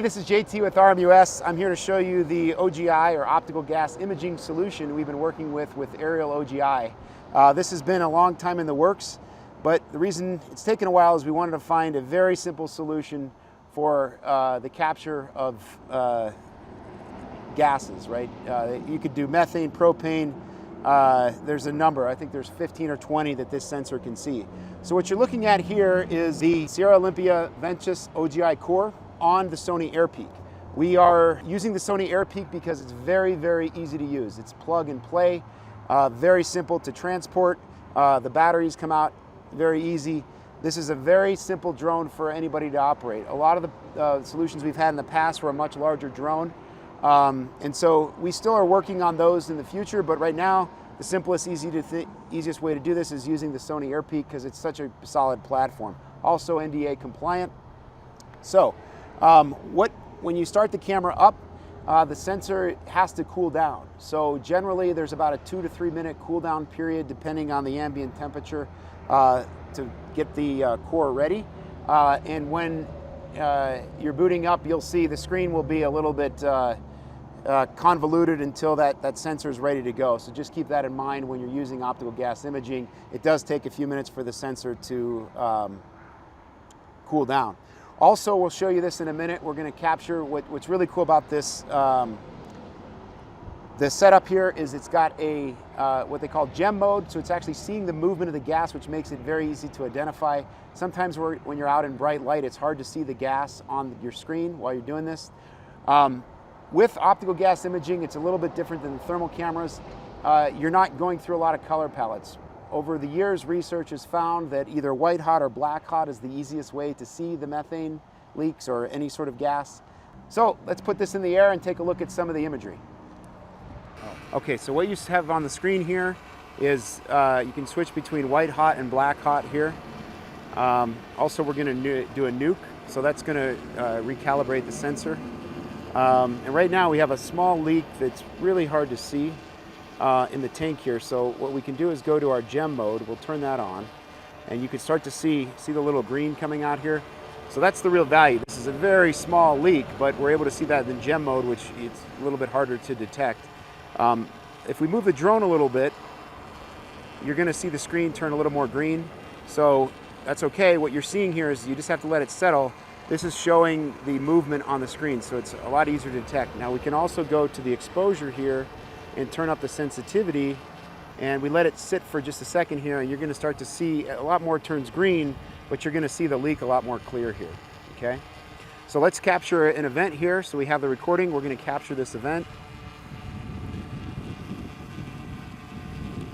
Hey, this is JT with RMUS. I'm here to show you the OGI, or optical gas imaging solution we've been working with Aerial OGI. This has been a long time in the works, but the reason it's taken a while is we wanted to find a very simple solution for the capture of gases, right? You could do methane, propane, there's a number, I think there's 15 or 20 that this sensor can see. So what you're looking at here is the Sierra Olympia Ventus OGI core on the Sony Airpeak. We are using the Sony Airpeak because it's very, very easy to use. It's plug and play, very simple to transport. The batteries come out very easy. This is a very simple drone for anybody to operate. A lot of the solutions we've had in the past were a much larger drone. And so we still are working on those in the future, but right now the simplest, easiest way to do this is using the Sony Airpeak because it's such a solid platform. Also NDA compliant. So when you start the camera up, the sensor has to cool down. So generally there's about a 2 to 3 minute cool down period depending on the ambient temperature to get the core ready. And when you're booting up, you'll see the screen will be a little bit convoluted until that sensor is ready to go. So just keep that in mind when you're using optical gas imaging. It does take a few minutes for the sensor to cool down. Also, we'll show you this in a minute. We're going to capture what's really cool about this. The setup here is it's got a what they call gem mode, so it's actually seeing the movement of the gas, which makes it very easy to identify. Sometimes when you're out in bright light, it's hard to see the gas on your screen while you're doing this. With optical gas imaging, it's a little bit different than the thermal cameras. You're not going through a lot of color palettes. Over the years, research has found that either white hot or black hot is the easiest way to see the methane leaks or any sort of gas. So let's put this in the air and take a look at some of the imagery. Okay, so what you have on the screen here is you can switch between white hot and black hot here. Also, we're going to do a nuke, so that's going to recalibrate the sensor. And right now we have a small leak that's really hard to see in the tank here. So what we can do is go to our gem mode. We'll turn that on, and you can start to see the little green coming out here. So that's the real value. This is a very small leak, but we're able to see that in gem mode, which it's a little bit harder to detect. If we move the drone a little bit, you're going to see the screen turn a little more green. So that's okay. What you're seeing here is you just have to let it settle. This is showing the movement on the screen, so it's a lot easier to detect. Now we can also go to the exposure here and turn up the sensitivity, and we let it sit for just a second here, and you're going to start to see a lot more turns green, but you're going to see the leak a lot more clear here. Okay, so let's capture an event here. So we have the recording. We're going to capture this event,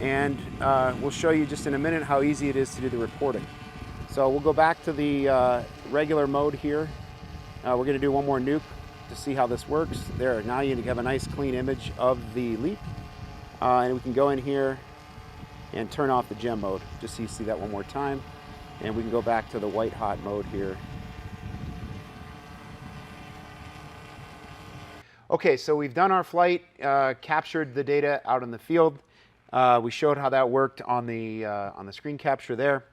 and we'll show you just in a minute how easy it is to do the reporting. So we'll go back to the regular mode here. We're going to do one more nuke to see how this works. There, now you have a nice clean image of the leak. And we can go in here and turn off the gem mode, just so you see that one more time. And we can go back to the white hot mode here. Okay, so we've done our flight, captured the data out in the field. We showed how that worked on the screen capture there.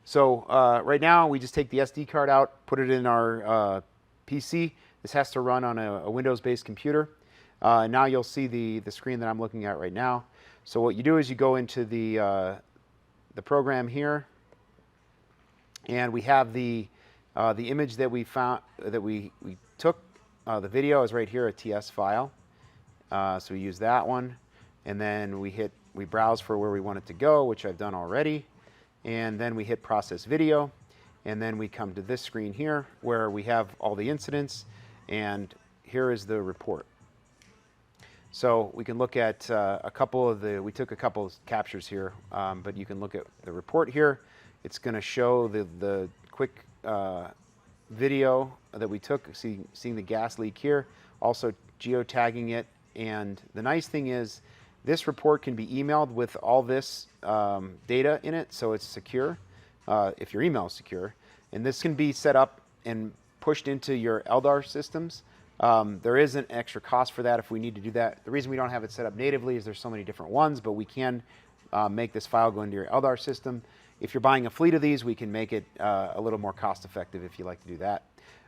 So right now we just take the SD card out, put it in our PC. This has to run on a Windows-based computer. Now you'll see the screen that I'm looking at right now. So what you do is you go into the program here, and we have the image that we found that we took. The video is right here, a TS file. So we use that one, and then we browse for where we want it to go, which I've done already, and then we hit process video, and then we come to this screen here where we have all the incidents. And here is the report. So we can look at we took a couple of captures here, but you can look at the report here. It's going to show the quick video that we took, seeing the gas leak here, also geotagging it. And the nice thing is this report can be emailed with all this data in it, so it's secure, if your email is secure. And this can be set up and pushed into your LDAR systems. There is an extra cost for that if we need to do that. The reason we don't have it set up natively is there's so many different ones, but we can make this file go into your LDAR system. If you're buying a fleet of these, we can make it a little more cost effective if you like to do that.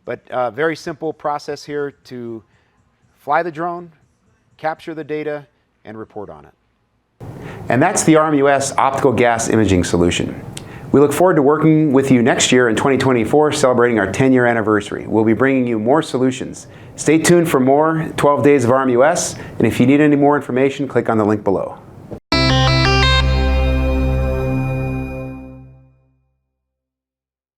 But very simple process here to fly the drone, capture the data, and report on it. And that's the RMUS optical gas imaging solution. We look forward to working with you next year in 2024, celebrating our 10-year anniversary. We'll be bringing you more solutions. Stay tuned for more 12 Days of RMUS, and if you need any more information, click on the link below.